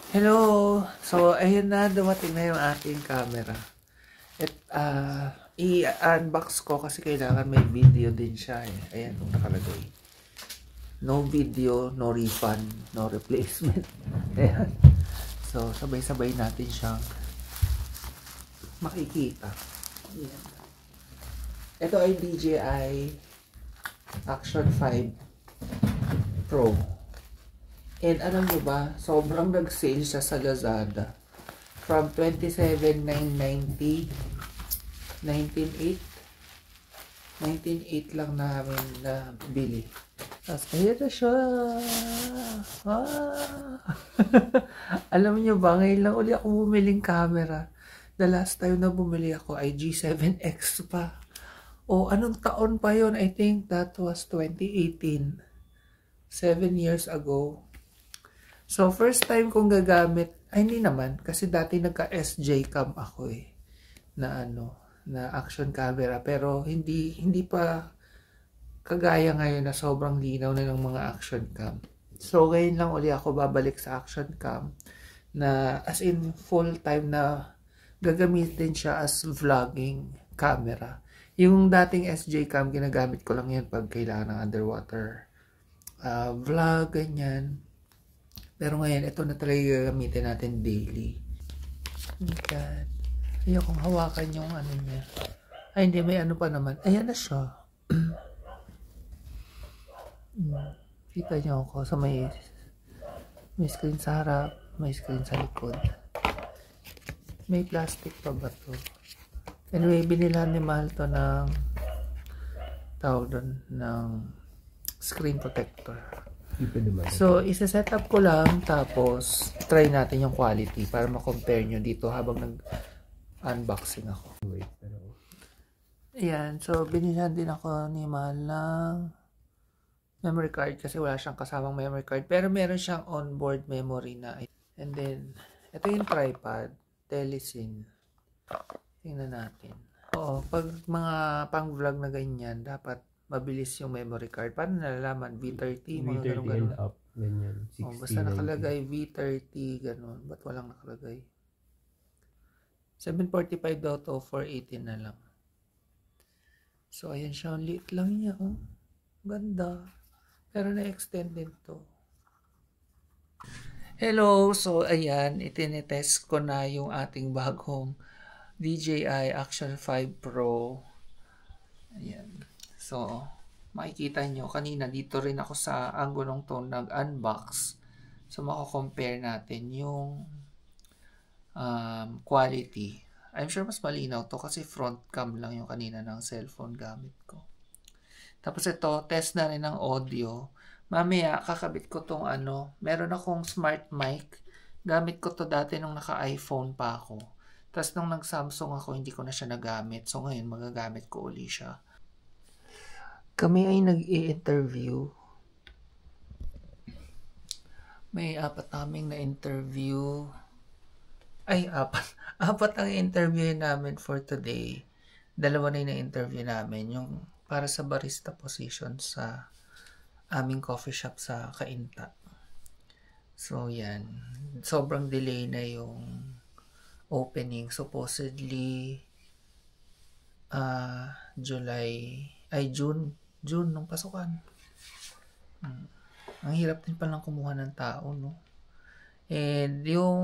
Hello! So, ayun na, dumating na yung ating camera. At, i-unbox ko kasi kailangan may video din siya eh. Ayan, kung nakalagay. No video, no refund, no replacement. Ayan. So, sabay-sabay natin siyang makikita. Ayan. Ito ay DJI Action 5 Pro. And alam nyo ba, sobrang nag-sale siya sa Lazada. From 27,990, 19,800 lang namin na bili. Tapos, ayan na siya. Ah! Alam nyo ba, ngayon lang uli ako bumiling camera. The last time na bumili ako ay G7X pa. O, anong taon pa yon? I think that was 2018. 7 years ago. So, first time kong gagamit, ay hindi naman, kasi dati nagka-SJ cam ako eh, na action camera, pero hindi pa kagaya ngayon na sobrang linaw na ng mga action cam. So, ngayon lang uli ako babalik sa action cam, na as in full time na gagamitin siya as vlogging camera. Yung dating SJ cam, ginagamit ko lang yan pag kailangan ng underwater vlog, ganyan. Pero ngayon, ito na talaga gagamitin natin daily. God. Ayokong hawakan yung ano niya. Ay, hindi. May ano pa naman. Ayan na siya. Kita niyo ako sa may screen sa harap, may screen sa likod. May plastic pa ba to? Anyway, binilan ni Mahal to ng tawag doon, ng screen protector. So, isa-set up ko lang, tapos try natin yung quality para ma-compare nyo dito habang nag-unboxing ako. Ayan, so binilhan din ako ni Mahal ng memory card kasi wala siyang kasamang memory card. Pero meron siyang onboard memory na. And then, ito yung tripod, Telesin. Tingnan natin. Oo, pag mga pang-vlog na ganyan, dapat mabilis yung memory card. Paano nalalaman? V30, mga ganun. Up, ganyan. 60, basta nakalagay V30, ganun. Ba't walang nakalagay? 745 daw to, 480 na lang. So, ayan siya. Ang liit lang niya, oh. Ganda. Pero na-extend din to. Hello! So, ayan. Itinetest ko na yung ating bagong DJI Action 5 Pro. Ayan. So, makikita nyo, kanina dito rin ako sa anggulong to nag-unbox. So, mako-compare natin yung quality. I'm sure mas malinaw to kasi front cam lang yung kanina ng cellphone gamit ko. Tapos ito, test na rin ng audio. Mamaya, kakabit ko tong meron akong smart mic. Gamit ko to dati nung naka-iPhone pa ako. Tapos nung nag-Samsung ako, hindi ko na siya nagamit. So, ngayon, magagamit ko uli siya. Kami ay nag-i-interview. May 4 naming na-interview. Ay, 4. 4 ang interview namin for today. 2 na yung na-interview namin. Yung para sa barista position sa aming coffee shop sa Cainta. So, yan. Sobrang delay na yung opening. Supposedly, June nung pasukan. Ang hirap din palang kumuha ng tao, no? And yung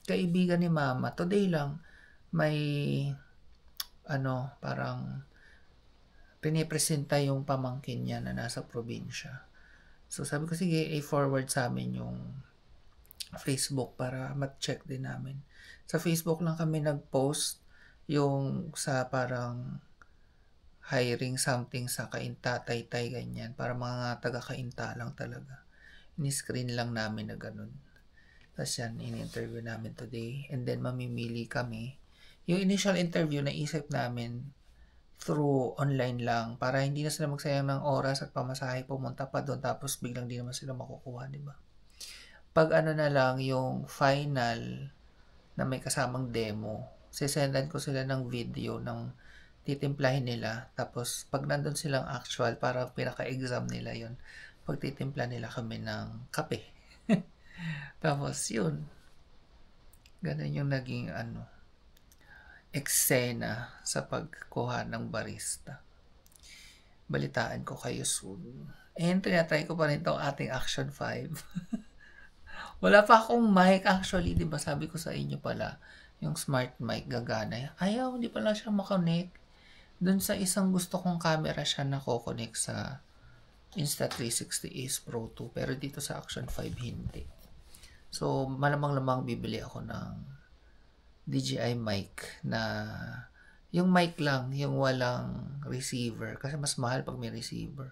kaibigan ni Mama, today lang, may parang pinipresenta yung pamangkin niya na nasa probinsya. So sabi ko, sige, i-forward sa amin yung Facebook para mat-check din namin. Sa Facebook lang kami nag-post yung sa parang hiring something sa Cainta, Taytay, ganyan. Para mga taga-Cainta lang talaga. Ini-screen lang namin na ganun. Tapos yan, in-interview namin today. And then, mamimili kami. Yung initial interview, naisip namin through online lang para hindi na sila magsayang ng oras at pamasahe pumunta pa doon tapos biglang di naman sila makukuha, di ba? Pag na lang yung final na may kasamang demo, sisendan ko sila ng video ng titimplahin nila. Tapos, pag nandun silang actual, para pinaka-exam nila yon, pag titimpla nila kami ng kape. Tapos, yun. Ganun yung naging eksena sa pagkuha ng barista. Balitaan ko kayo soon. And tinatry ko pa rin itong ating Action 5. Wala pa akong mic actually, di ba? Sabi ko sa inyo pala, yung smart mic gagana. Ayaw, hindi pala siya makonect. Doon sa isang gusto kong camera siya nako-connect sa Insta360 Ace Pro 2. Pero dito sa Action 5 hindi. So, malamang-lamang bibili ako ng DJI mic na yung mic lang, yung walang receiver. Kasi mas mahal pag may receiver.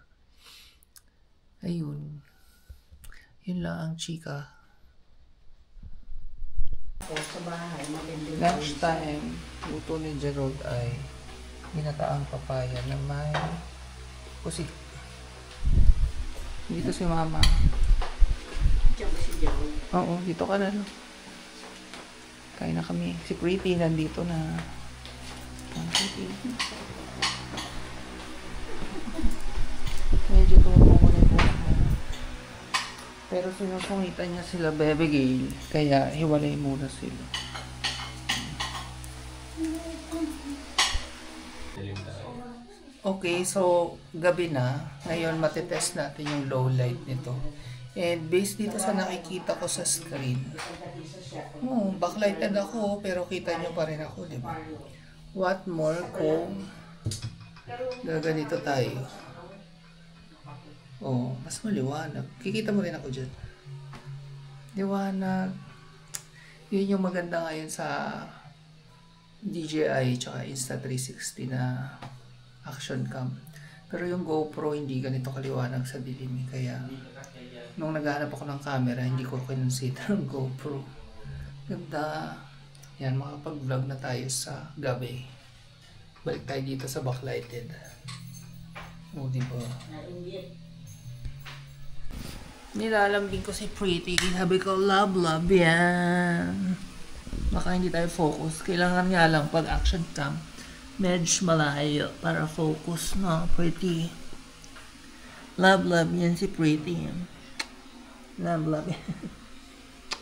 Ayun. Yun lang ang chika. Sa bahay, Lunch time, luto ni Gerald ay ginataang papaya na may pusit. Dito si Mama. Diyan ba si Joe? Oo, dito ka na. No? Kain na kami. Si Pretty nandito na. Ang Pretty. Medyo tumuko na yung buhok mo. Pero sinusungitan niya sila Bebe Gale. Kaya hiwalay muna sila. Okay, so gabi na. Ngayon matitest natin yung low light nito. And based dito sa nakikita ko sa screen, backlighted ako pero kita nyo pa rin ako, di ba? What more kung gaganito tayo? Oh, mas maliwanag. Kikita mo rin ako dyan. Liwanag. Yun yung maganda ngayon sa DJI tsaka Insta360 na action cam. Pero yung GoPro hindi ganito kaliwanag sa dilim. Kaya nung naghahanap ako ng camera, hindi ko kinonsider ng GoPro. Ganda. Yan, makapag-vlog na tayo sa gabi. Balik tayo dito sa backlighted. O, diba? Nilalambing ko si Pretty. Sabi ko, love, yan. Baka hindi tayo focus. Kailangan nga lang pag action cam, medyo malayo para focus, no? Pretty. Love yan si Pretty. Love.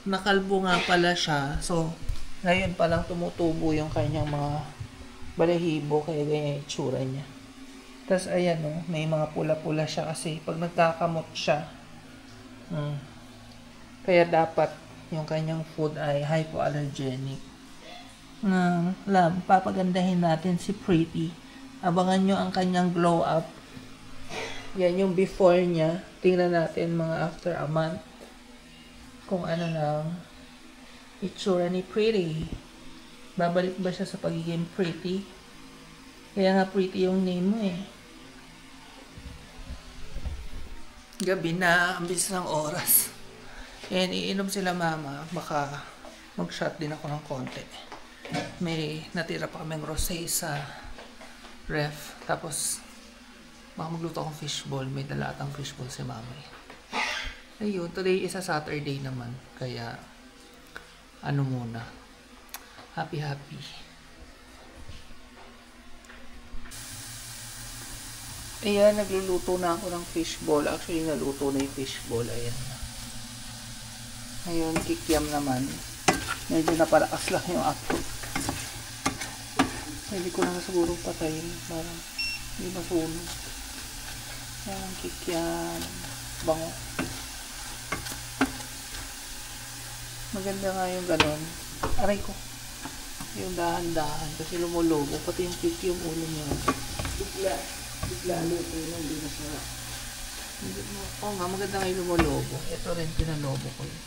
Nakalbo nga pala siya. So, ngayon palang tumutubo yung kanyang mga balahibo. Kaya ganyan yung itsura niya. Tapos, ayan, no? May mga pula-pula siya kasi pag nagkakamot siya, kaya dapat yung kanyang food ay hypoallergenic. Love, papagandahin natin si Pretty. Abangan nyo ang kanyang glow up. Yan yung before niya. Tingnan natin mga after a month. Kung ano lang itsura ni Pretty. Babalik ba siya sa pagiging pretty? Kaya nga Pretty yung name mo eh. Gabi na, ang bilis ng oras. And iinom sila Mama. Baka mag-shot din ako ng konti. May natira pa kaming rosé sa ref. Tapos baka magluto akong fishball. May dala atang fishball si Mama. Ayun, today is a Saturday naman. Kaya ano muna. Happy. Ayan, nagluluto na ako ng fishball. Actually, naluto na yung fishball. Ayan. Ngayon, kikiam naman. Medyo napalakas lang yung apo. Hindi ko na siguro patayin. Parang hindi masunog. Ayan, kikiam. Bango. Maganda nga yung ganon. Aray ko. Yung dahan-dahan. Kasi lumulobo. Pati yung kikiam ulo niya. Bigla luto na, hindi na sarap. Oo nga, maganda nga yung lumolobo. Ito rin, pinalobo ko yun.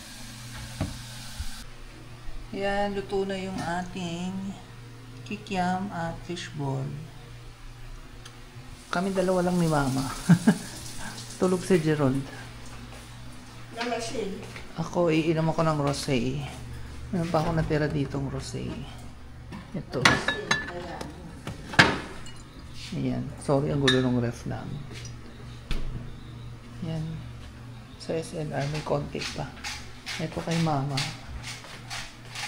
Ayan, luto na yung ating kikiam at fishball. Kami dalawa lang ni Mama. Tulog si Gerald. Nalasin. Ako, iinom ako ng rosé. Meron pa ako natira ditong rosé. Ito. Ayan. Sorry, ang gulo ng ref namin. Ayan. Sa SNR, may konti pa. Ito kay Mama.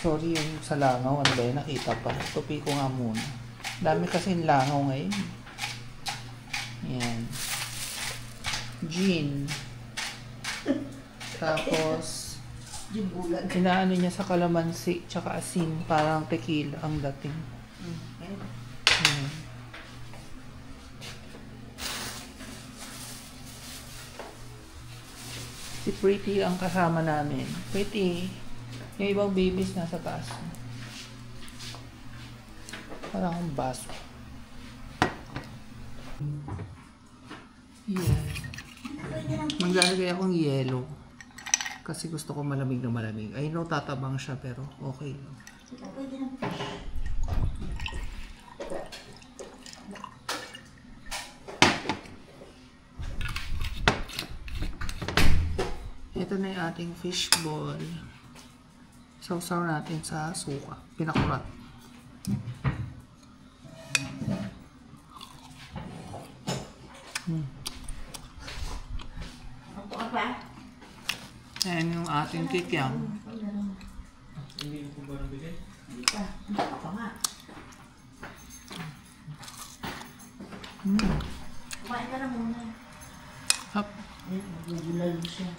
Sorry, yung sa langaw. Ano ba yun? Nakita pa. Tupi ko nga muna. Dami kasing langaw ngayon. Ayan. Gin. Tapos, Jimbulag. Inaano niya sa kalamansi tsaka asin, parang tequila ang dating. Hmm. Si Pretty ang kasama namin. Pretty. Yung ibang babies nasa taas. Parang akong baso. Yeah. Maglalagay akong yelo. Kasi gusto ko malamig na malamig. I know tatabang siya pero okay lang. Ito na yung ating fishball. Sausaw natin sa suka. Pinakurat. Ayan yung ating kikyam. Hindi pa. Hindi pa nga. Kumain ka na muna. Hap. Nagulalo siya.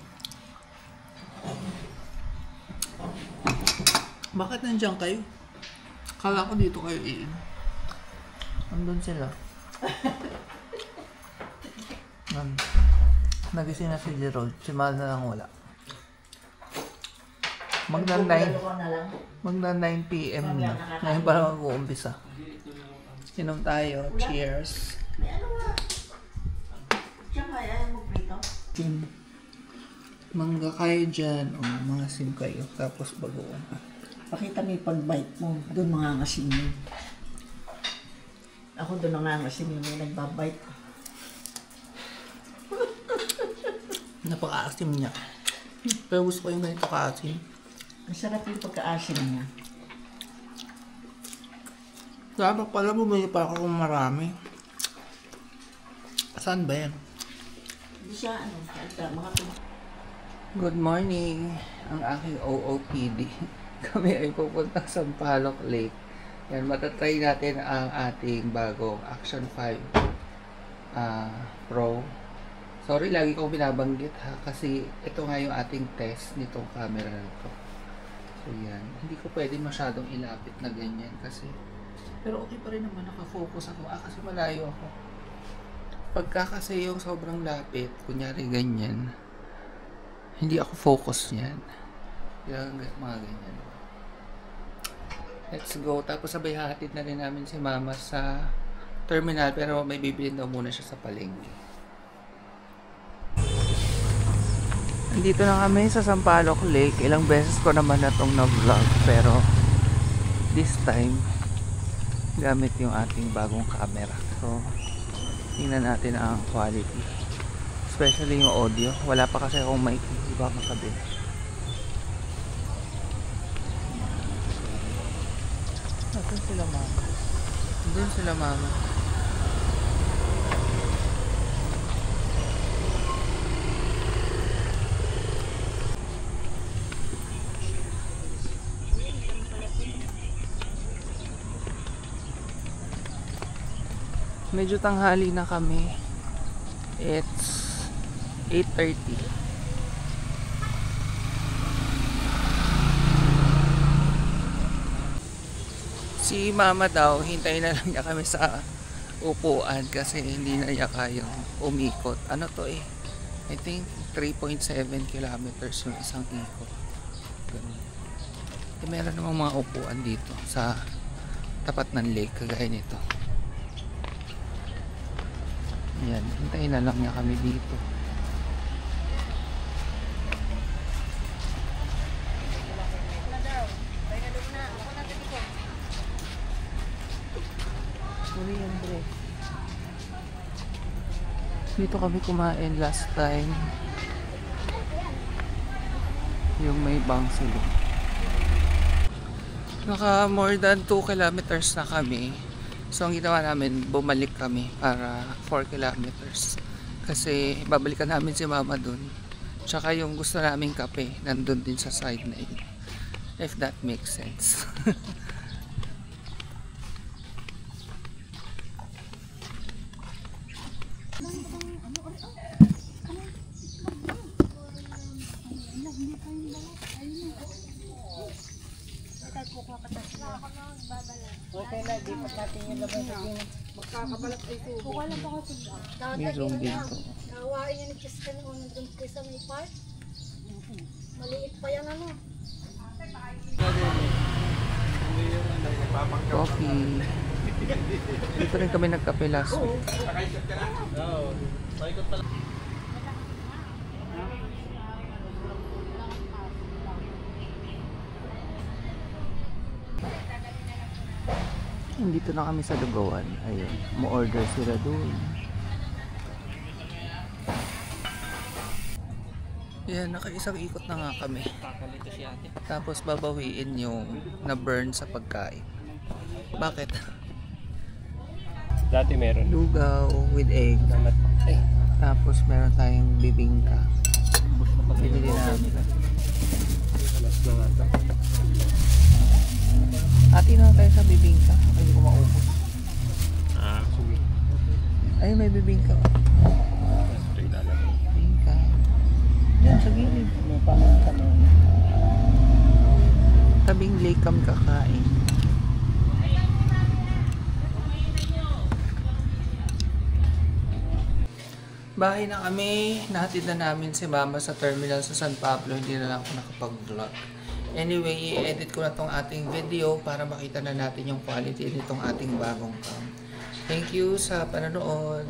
Bakit nandiyan kayo? Kala ko dito kayo Andun sila. Nagising na si Gerald. Si Mal na lang wala. Magna 9 p.m. na. Ngayon pa lang mag-uumpisa. Inom tayo. Cheers. May ano nga? Siya kaya ayaw mo prito? Mangga kayo dyan. O mga sim kayo. Tapos bagoong. Pakita mo yung pag-bite mo. Doon mangangasim mo. Ako doon nangangasim yung may nagbabite. Napaka-asim niya. Pero gusto ko yung ganito ka-asim. Masarap yung pagka-asim niya. Dapat pala bumili pa ako kung marami. Saan ba yan? Hindi siya ano. Good morning. Ang aking OOPD. Kami ay pupunta sa Sampaloc Lake. Yan, matatry natin ang ating bagong Action 5 Pro. Sorry, lagi kong binabanggit ha. Kasi ito nga yung ating test nitong camera na ito. So yan. Hindi ko pwede masyadong ilapit na ganyan kasi. Pero okay pa rin naman, nakafocus ako. Kasi malayo ako. Pagka kasi yung sobrang lapit, kunyari ganyan, hindi ako focus yan. Yung mga ganyan. Let's go. Tapos sabay hatid na rin namin si Mama sa terminal pero may bibilin daw muna siya sa palengke. Andito na kami sa Sampaloc Lake. Ilang beses ko naman na itong na-vlog pero this time gamit yung ating bagong camera. So tingnan natin ang quality. Especially yung audio. Wala pa kasi akong mic. Iba makabi. Nasaan sila Mama? Doon sila Mama. Medyo tanghali na kami. It's 8:30. Si Mama daw, hintayin na lang niya kami sa upuan kasi hindi na niya kayang umikot. Ano to I think 3.7 kilometers yung isang ikot. Ganun. Meron namang mga upuan dito sa tapat ng lake kagaya nito. Yan, hintayin na lang niya kami dito. Sorry yan, bro. Dito kami kumain last time. Yung may bang silo. Naka more than 2 kilometers na kami. So ang ginawa namin, bumalik kami para 4 kilometers. Kasi babalikan namin si Mama dun. Tsaka yung gusto naming kape, nandun din sa side na yun. If that makes sense. Okay na, di pa natin yung labas sa gina. Magkakabalat ay tubig. Kuha lang ako sa May zoom dito. Nawain niya ni Jessica noon nandun kayo sa may park. Maliit pa yan ano. Coffee. Dito rin kami nagkape last week. Dito na kami sa Lugawan. Ayun, mo-order sila doon. Yan, nakaisang ikot na nga kami. Tapos babawiin yung na-burn sa pagkain. Bakit? Dati meron. Lugaw with egg. Tapos meron tayong bibingka. Binili namin. Ati na tayo sa bibingka. Hindi ko maubos. Sige. Ay, may bibingka. Bibingka. Yan, sa gilid. Tabing lake kami kakain. Bahay na kami. Nahatid na namin si Mama sa terminal sa San Pablo. Hindi na lang ako nakapag-vlog. Anyway, i-edit ko na tong ating video para makita na natin yung quality nitong ating bagong cam. Thank you sa panonood.